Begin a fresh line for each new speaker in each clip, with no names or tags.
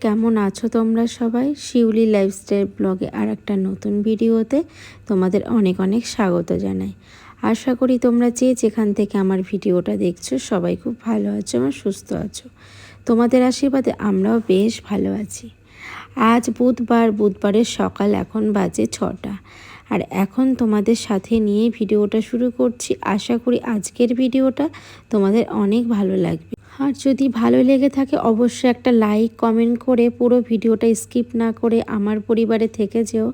কেমন আছো তোমরা সবাই? শিউলি লাইফস্টাইল ব্লগে আর একটা নতুন ভিডিওতে তোমাদের অনেক অনেক স্বাগত জানাই। আশা করি তোমরা যেখান থেকে আমার ভিডিওটা দেখছো সবাই খুব ভালো আছো এবং সুস্থ আছো। তোমাদের আশীর্বাদে আমরাও বেশ ভালো আছি। আজ বুধবারের সকাল এখন বাজে 6টা। আর এখন তোমাদের সাথে নিয়ে ভিডিওটা শুরু করছি। আশা করি আজকের ভিডিওটা তোমাদের অনেক ভালো লাগবে। আর যদি ভালো লেগে থাকে অবশ্যই একটা লাইক কমেন্ট করে পুরো ভিডিওটা স্কিপ না করে আমার পরিবারে থেকে যেও।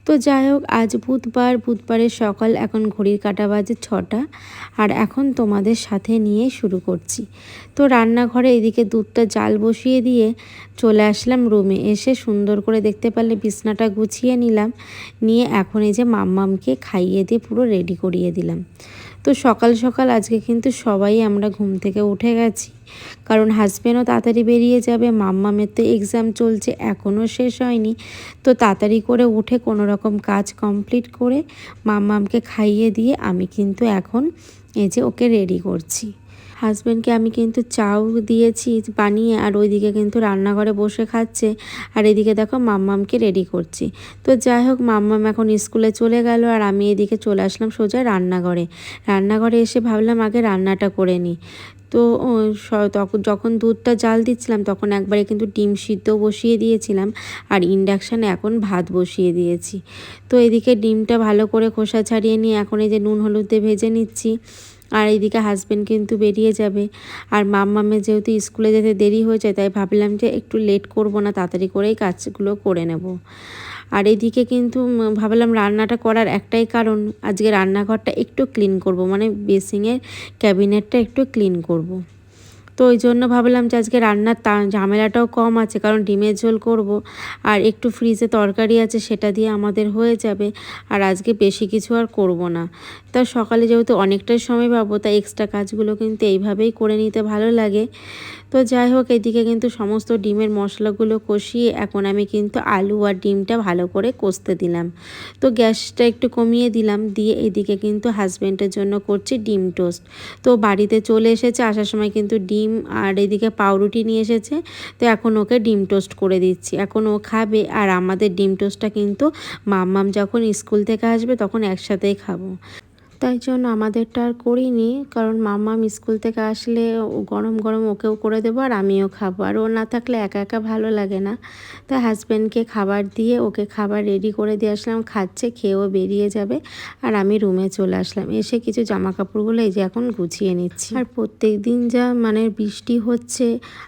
তো যাই হোক, আজ বুধবারের সকাল এখন ঘড়ির কাঁটা বাজে 6টা। আর এখন তোমাদের সাথে নিয়ে শুরু করছি। তো রান্নাঘরে এদিকে দুধটা জাল বসিয়ে দিয়ে চলে আসলাম রুমে। এসে সুন্দর করে দেখতে পারলে বিছনাটা গুছিয়ে নিলাম। নিয়ে এখন এই যে মাম্মামকে খাইয়ে দিয়ে পুরো রেডি করিয়ে দিলাম। তো সকাল সকাল আজকে কিন্তু সবাই আমরা ঘুম থেকে উঠে গেছি, কারণ হাজব্যান্ডও তাড়াতাড়ি বেরিয়ে যাবে। মাম্মামের তো এক্সাম চলছে, এখনও শেষ হয়নি। তো তাড়াতাড়ি করে উঠে কোনো রকম কাজ কমপ্লিট করে মাম্মামকে খাইয়ে দিয়ে আমি কিন্তু এখন এই যে ওকে রেডি করছি। হাজব্যান্ডকে আমি কিন্তু চাও দিয়েছি বানিয়ে, আর ওইদিকে কিন্তু রান্নাঘরে বসে খাচ্ছে। আর এদিকে দেখো মাম্মামকে রেডি করছি। তো যাই হোক, মাম্মাম এখন স্কুলে চলে গেল আর আমি এদিকে চলে আসলাম সোজা রান্নাঘরে এসে ভাবলাম আগে রান্নাটা করে নিই। তো যখন দুধটা জাল দিচ্ছিলাম তখন একবারে কিন্তু ডিম সিদ্ধ বসিয়ে দিয়েছিলাম, আর ইন্ডাকশানে এখন ভাত বসিয়ে দিয়েছি। তো এদিকে ডিমটা ভালো করে খোসা ছাড়িয়ে নিয়ে এখন এই যে নুন হলুদ দিয়ে ভেজে নিচ্ছি। আর এইদিকে হাজব্যান্ড কিন্তু বেরিয়ে যাবে, আর মাম্মামের যেহেতু স্কুলে যেতে দেরি হয়ে যায় তাই ভাবলাম যে একটু লেট করব না, তাড়াতাড়ি করেই কাজগুলো করে নেব। আর এদিকে কিন্তু ভাবলাম রান্নাটা করার একটাই কারণ, আজকে রান্নাঘরটা একটু ক্লিন করব, মানে বেসিংয়ের ক্যাবিনেটটা একটু ক্লিন করব। তো ওই জন্য ভাবলাম যে আজকে রান্নার ঝামেলাটাও কম আছে, কারণ ডিমের ঝোল করব আর একটু ফ্রিজে তরকারি আছে সেটা দিয়ে আমাদের হয়ে যাবে। আর আজকে বেশি কিছু আর করব না। তা সকালে যেহেতু অনেকটাই সময় পাবো তাই এক্সট্রা কাজগুলো কিন্তু এইভাবেই করে নিতে ভালো লাগে। তো যাই হোক, এদিকে কিন্তু সমস্ত ডিমের মশলাগুলো কষিয়ে এখন আমি কিন্তু আলু আর ডিমটা ভালো করে কষতে দিলাম। তো গ্যাসটা একটু কমিয়ে দিলাম, দিয়ে এদিকে কিন্তু হাজব্যান্ডের জন্য করছি ডিম টোস্ট। তো বাড়িতে চলে এসেছে, আসার সময় কিন্তু ডিম আর এদিকে পাউরুটি নিয়ে এসেছে। তো এখন ওকে ডিম টোস্ট করে দিচ্ছি, এখন ও খাবে। আর আমাদের ডিম টোস্টটা কিন্তু মাম্মাম যখন স্কুল থেকে আসবে তখন একসাথেই খাবো। তাই জন্য আমাদেরটা আর করিনি, কারণ মাম্মাম স্কুল থেকে আসলে গরম গরম ওকেও করে দেবো আর আমিও খাবো। আর ও না থাকলে একা একা ভালো লাগে না। তাই হাজব্যান্ডকে খাবার দিয়ে ওকে খাবার রেডি করে দিয়ে আসলাম, খাচ্ছে, খেয়েও বেরিয়ে যাবে। আর আমি রুমে চলে আসলাম, এসে কিছু জামা কাপড়গুলো এই যে এখন গুছিয়ে নিচ্ছি। আর প্রত্যেক দিন যা মানে বৃষ্টি হচ্ছে,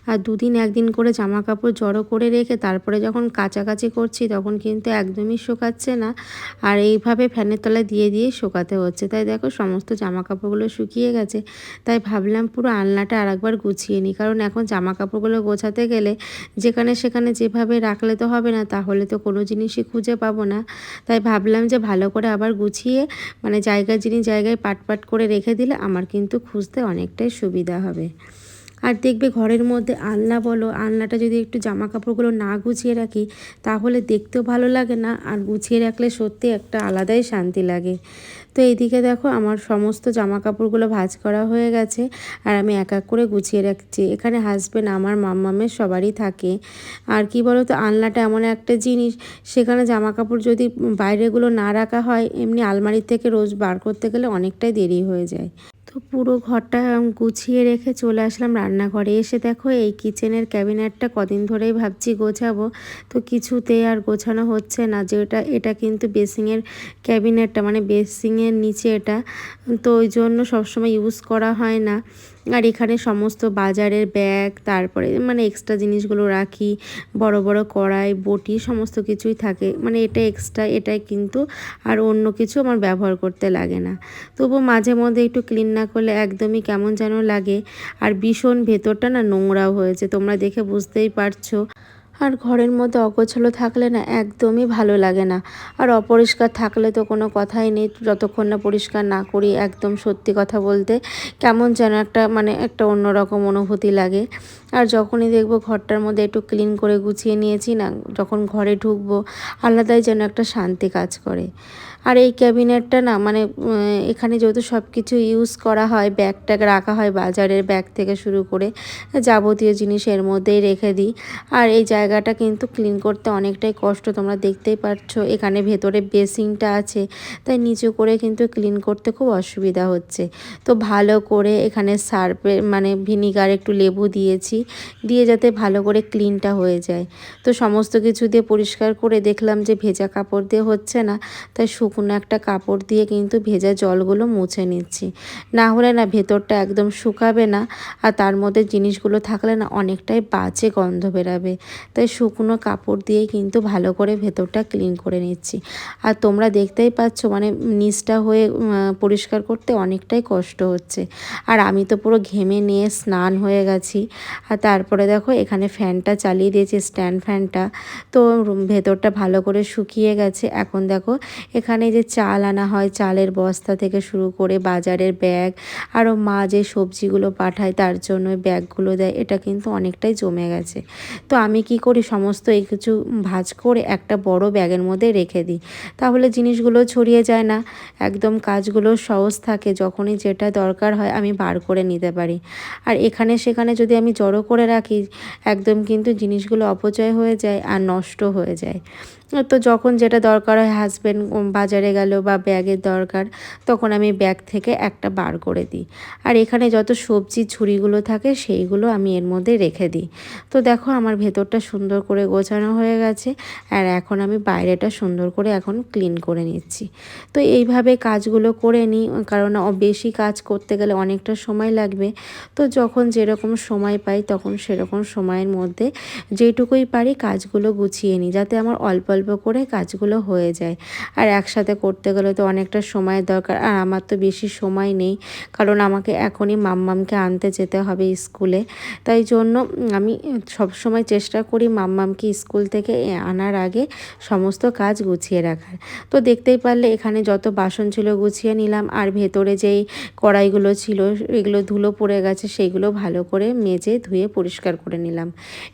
আর দুদিন একদিন করে জামা কাপড় জড়ো করে রেখে তারপরে যখন কাচাকাচি করছি তখন কিন্তু একদমই শুকাচ্ছে না। আর এইভাবে ফ্যানের তলায় দিয়ে দিয়ে শুকাতে হচ্ছে। তাই দেখো সমস্ত জামা কাপড়গুলো শুকিয়ে গেছে। তাই ভাবলাম পুরো আলনাটা আরেকবার গুছিয়ে নিই, কারণ এখন জামা কাপড়গুলো গোছাতে গেলে যেখানে সেখানে যেভাবে রাখলে তো হবে না, তাহলে তো কোনো জিনিসই খুঁজে পাবো না। তাই ভাবলাম যে ভালো করে আবার গুছিয়ে মানে জায়গায় পাট করে রেখে দিলে আমার কিন্তু খুঁজতে অনেকটাই সুবিধা হবে। আর দেখবে ঘরের মধ্যে আলনাটা যদি একটু জামা কাপড়গুলো না গুছিয়ে রাখি তাহলে দেখতেও ভালো লাগে না, আর গুছিয়ে রাখলে সত্যি একটা আলাদাই শান্তি লাগে। তো এইদিকে দেখো আমার সমস্ত জামা কাপড়গুলো ভাঁজ করা হয়ে গেছে, আর আমি এক এক করে গুছিয়ে রাখছি। এখানে হাজব্যান্ড আমার মাম্মামের সবারই থাকে। আর কি বলো তো, আলনাটা এমন একটা জিনিস, সেখানে জামা কাপড় যদি বাইরেগুলো না রাখা হয় এমনি আলমারি থেকে রোজ বার করতে গেলে অনেকটাই দেরি হয়ে যায়। তো পুরো ঘরটা গুছিয়ে রেখে চলে আসলাম রান্নাঘরে। এসে দেখো এই কিচেনের ক্যাবিনেটটা কদিন ধরেই ভাবছি গোছাবো, তো কিছুতে আর গোছানো হচ্ছে না। এটা কিন্তু বেসিংয়ের ক্যাবিনেটটা, মানে বেসিংয়ের নিচে এটা, তো ওই জন্য সবসময় ইউজ করা হয় না। আর এখানে সমস্ত বাজারের ব্যাগ, তারপরে মানে এক্সট্রা জিনিসগুলো রাখি, বড় বড় কড়াই বটি সমস্ত কিছুই থাকে, মানে এটা এক্সট্রা, এটাই কিন্তু আর অন্য কিছু আমার ব্যবহার করতে লাগে না। তবু মাঝে মধ্যে একটু ক্লিন না করলে একদমই কেমন যেন লাগে। আর ভীষণ ভেতরটা না নোংরাও হয়েছে, তোমরা দেখে বুঝতেই পারছো। আর ঘরের মধ্যে অগোছালো থাকলে না একদমই ভালো লাগে না। আর অপরিষ্কার থাকলে তো কোনো কথাই নেই, যতক্ষণ না পরিষ্কার না করি একদম সত্যি কথা বলতে কেমন যেন একটা অন্যরকম অনুভূতি লাগে। আর যখনই দেখবো ঘরটার মধ্যে একটু ক্লিন করে গুছিয়ে নিয়েছি না, যখন ঘরে ঢুকবো আলাদাই যেন একটা শান্তি কাজ করে। আর এই ক্যাবিনেটটা না মানে এখানে যেহেতু সব কিছু ইউজ করা হয়, ব্যাগ ট্যাগ রাখা হয়, বাজারের ব্যাগ থেকে শুরু করে যাবতীয় জিনিস এর মধ্যেই রেখে দিই। আর এই জায়গাটা কিন্তু ক্লিন করতে অনেকটাই কষ্ট, তোমরা দেখতেই পাচ্ছ। এখানে ভেতরে বেসিনটা আছে, তাই নিচু করে কিন্তু ক্লিন করতে খুব অসুবিধা হচ্ছে। তো ভালো করে এখানে সার্ফে মানে ভিনিগার একটু লেবু দিয়েছি, দিয়ে যাতে ভালো করে ক্লিনটা হয়ে যায়। তো সমস্ত কিছু দিয়ে পরিষ্কার করে দেখলাম যে ভেজা কাপড় দিয়ে হচ্ছে না, তাই শুকনো একটা কাপড় দিয়ে কিন্তু ভেজা জলগুলো মুছে নিচ্ছি। না হলে না ভেতরটা একদম শুকাবে না, আর তার মধ্যে জিনিসগুলো থাকলে না অনেকটাই বাজে গন্ধ বেরাবে। তাই শুকনো কাপড় দিয়েই কিন্তু ভালো করে ভেতরটা ক্লিন করে নিচ্ছি। আর তোমরা দেখতেই পাচ্ছ মানে নিচটা হয়ে পরিষ্কার করতে অনেকটাই কষ্ট হচ্ছে। আর আমি তো পুরো ঘেমে নিয়ে স্নান হয়ে গেছি। আর তারপরে দেখো এখানে ফ্যানটা চালিয়ে দিয়েছি, স্ট্যান্ড ফ্যানটা। তো ভেতরটা ভালো করে শুকিয়ে গেছে। এখন দেখো এখানে যে চাল আনা হয়, চালের বস্তা থেকে শুরু করে বাজারের ব্যাগ, আরও মা যে সবজিগুলো পাঠায় তার জন্য ব্যাগগুলো দেয়, এটা কিন্তু অনেকটাই জমে গেছে। তো আমি কি করি, সমস্ত এই কিছু ভাঁজ করে একটা বড় ব্যাগের মধ্যে রেখে দিই, তাহলে জিনিসগুলো ছড়িয়ে যায় না, একদম কাজগুলো সহজ থাকে। যখনই যেটা দরকার হয় আমি বার করে নিতে পারি। আর এখানে সেখানে যদি আমি জড়ো করে রাখি, একদম কিন্তু জিনিসগুলো অপচয় হয়ে যায় আর নষ্ট হয়ে যায়। তো যখন যেটা দরকার হয়, হাজব্যান্ড বাজারে গেল বা ব্যাগের দরকার, তখন আমি ব্যাগ থেকে একটা বার করে দিই। আর এখানে যত সবজির ঝুড়িগুলো থাকে সেইগুলো আমি এর মধ্যে রেখে দিই। তো দেখো আমার ভেতরটা সুন্দর করে গোছানো হয়ে গেছে। আর এখন আমি বাইরেটা সুন্দর করে এখন ক্লিন করে নিচ্ছি। তো এইভাবে কাজগুলো করে নিই, কারণ বেশি কাজ করতে গেলে অনেকটা সময় লাগবে। তো যখন যেরকম সময় পাই তখন সেরকম সময়ের মধ্যে যেটুকুই পারি কাজগুলো গুছিয়ে নিই, যাতে আমার অল্প অল্প করে কাজগুলো হয়ে যায়। আর একসাথে করতে গেলে তো অনেকটা সময়ের দরকার, আর আমার তো বেশি সময় নেই, কারণ আমাকে এখনই মাম্মামকে আনতে যেতে হবে স্কুলে। তাই জন্য আমি সব সময় চেষ্টা করি মাম্মামকে স্কুল থেকে আনার আগে সমস্ত কাজ গুছিয়ে রাখার। তো দেখতেই পারলে এখানে যত বাসন ছিল গুছিয়ে নিলাম, আর ভেতরে যেই কড়াইগুলো ছিল এগুলো ধুলো পড়ে গেছে, সেইগুলো ভালো করে মেজে ধুয়ে পরিষ্কার করে নিলাম।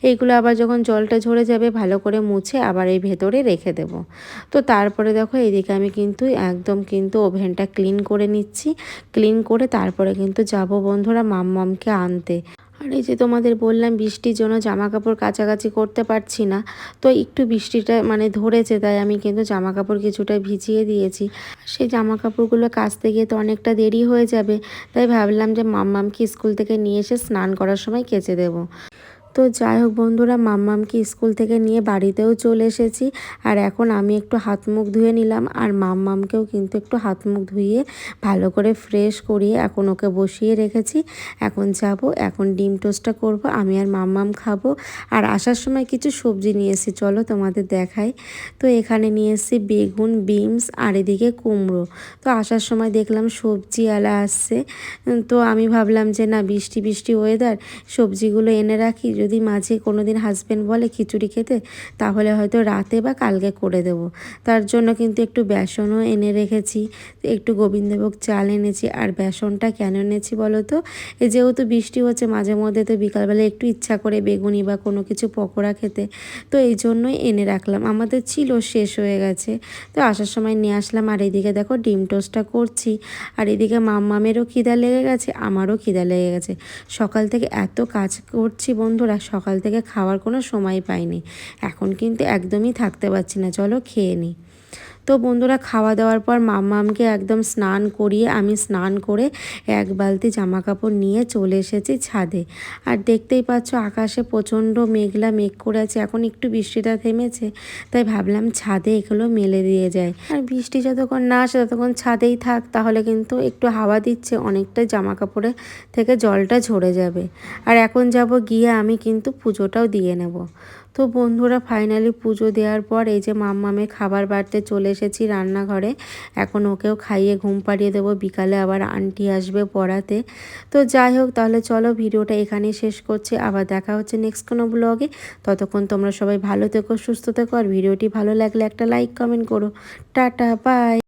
এইগুলো আবার যখন জলটা ঝরে যাবে ভালো করে মুছে আবার এই ভেতরে রেখে দেব। তো তারপরে দেখো এইদিকে আমি কিন্তু একদম কিন্তু ওভেনটা ক্লিন করে নিচ্ছি। ক্লিন করে তারপরে কিন্তু যাব বন্ধুরা মাম্মামকে আনতে। আর এই যে তোমাদের বললাম বৃষ্টির জন্য জামা কাপড় কাচাকাচি করতে পারছি না, তো একটু বৃষ্টিটা মানে ধরেছে, তাই আমি কিন্তু জামা কাপড় কিছুটা ভিজিয়ে দিয়েছি। সেই জামা কাপড়গুলো কাচতে গিয়ে তো অনেকটা দেরি হয়ে যাবে, তাই ভাবলাম যে মাম্মামকে স্কুল থেকে নিয়ে এসে স্নান করার সময় কেচে দেবো। তো যাই হোক বন্ধুরা, মাম্মামকে স্কুল থেকে নিয়ে বাড়িতেও চলে এসেছি। আর এখন আমি একটু হাত মুখ ধুয়ে নিলাম, আর মাম্মামকেও কিন্তু একটু হাত মুখ ধুয়ে ভালো করে ফ্রেশ করিয়ে এখন ওকে বসিয়ে রেখেছি। এখন যাব, এখন ডিম টোস্টটা করব, আমি আর মাম্মাম খাবো। আর আসার সময় কিছু সবজি নিয়ে এসেছি, চলো তোমাদের দেখাই। তো এখানে নিয়ে এসেছি বেগুন, বিনস আর এদিকে কুমড়ো। তো আসার সময় দেখলাম সবজিওয়ালা আসছে, তো আমি ভাবলাম যে না, বৃষ্টি বৃষ্টি ওয়েদার, সবজিগুলো এনে রাখি, যদি মাঝে কোনো দিন হাজব্যান্ড বলে খিচুড়ি খেতে, তাহলে হয়তো রাতে বা কালকে করে দেব। তার জন্য কিন্তু একটু বেসনও এনে রেখেছি, একটু গোবিন্দভোগ চাল এনেছি। আর বেসনটা কেন এনেছি বলো তো, যেহেতু বৃষ্টি হচ্ছে মাঝে মধ্যে, তো বিকালবেলা একটু ইচ্ছা করে বেগুনি বা কোনো কিছু পকোড়া খেতে, তো এই জন্যই এনে রাখলাম। আমাদের ছিল, শেষ হয়ে গেছে, তো আসার সময় নিয়ে আসলাম। আর এদিকে দেখো ডিম টোস্টটা করছি, আর এদিকে মাম্মামেরও খিদা লেগে গেছে, আমারও খিদা লেগে গেছে। সকাল থেকে এত কাজ করছি বন্ধুরা, সকাল থেকে খাওয়ার কোনো সময় পাইনি। এখন কিন্তু একদমই থাকতে পারছি না, চলো খেয়ে নিই। তো বন্ধুরা, খাওয়া দাওয়ার পর মাম্মামকে একদম স্নান করিয়ে আমি স্নান করে এক বালতি জামা কাপড় নিয়ে চলে এসেছি ছাদে। আর দেখতেই পাচ্ছ আকাশে প্রচণ্ড মেঘলা মেঘ করে আছে, এখন একটু বৃষ্টিটা থেমেছে, তাই ভাবলাম ছাদে এগুলো মেলে দিয়ে যায়। আর বৃষ্টি যতক্ষণ না আসে ততক্ষণ ছাদেই থাক, তাহলে কিন্তু একটু হাওয়া দিচ্ছে, অনেকটা জামা কাপড়ে থেকে জলটা ঝরে যাবে। আর এখন যাব গিয়ে আমি কিন্তু পুজোটাও দিয়ে নেব। তো বন্ধুরা, ফাইনালি পুজো দেওয়ার পর এই যে মাম্মামের খাবার বাড়তে চলে এসেছি রান্নাঘরে। এখন ওকেও খাইয়ে ঘুম পাড়িয়ে দেবো, বিকালে আবার আন্টি আসবে পড়াতে। তো যাই হোক, তাহলে চলো ভিডিওটা এখানেই শেষ করছি, আবার দেখা হচ্ছে নেক্সট কোনো ব্লগে। ততক্ষণ তোমরা সবাই ভালো থেকো, সুস্থ থেকো, আর ভিডিওটি ভালো লাগলে একটা লাইক কমেন্ট করো। Tata, by.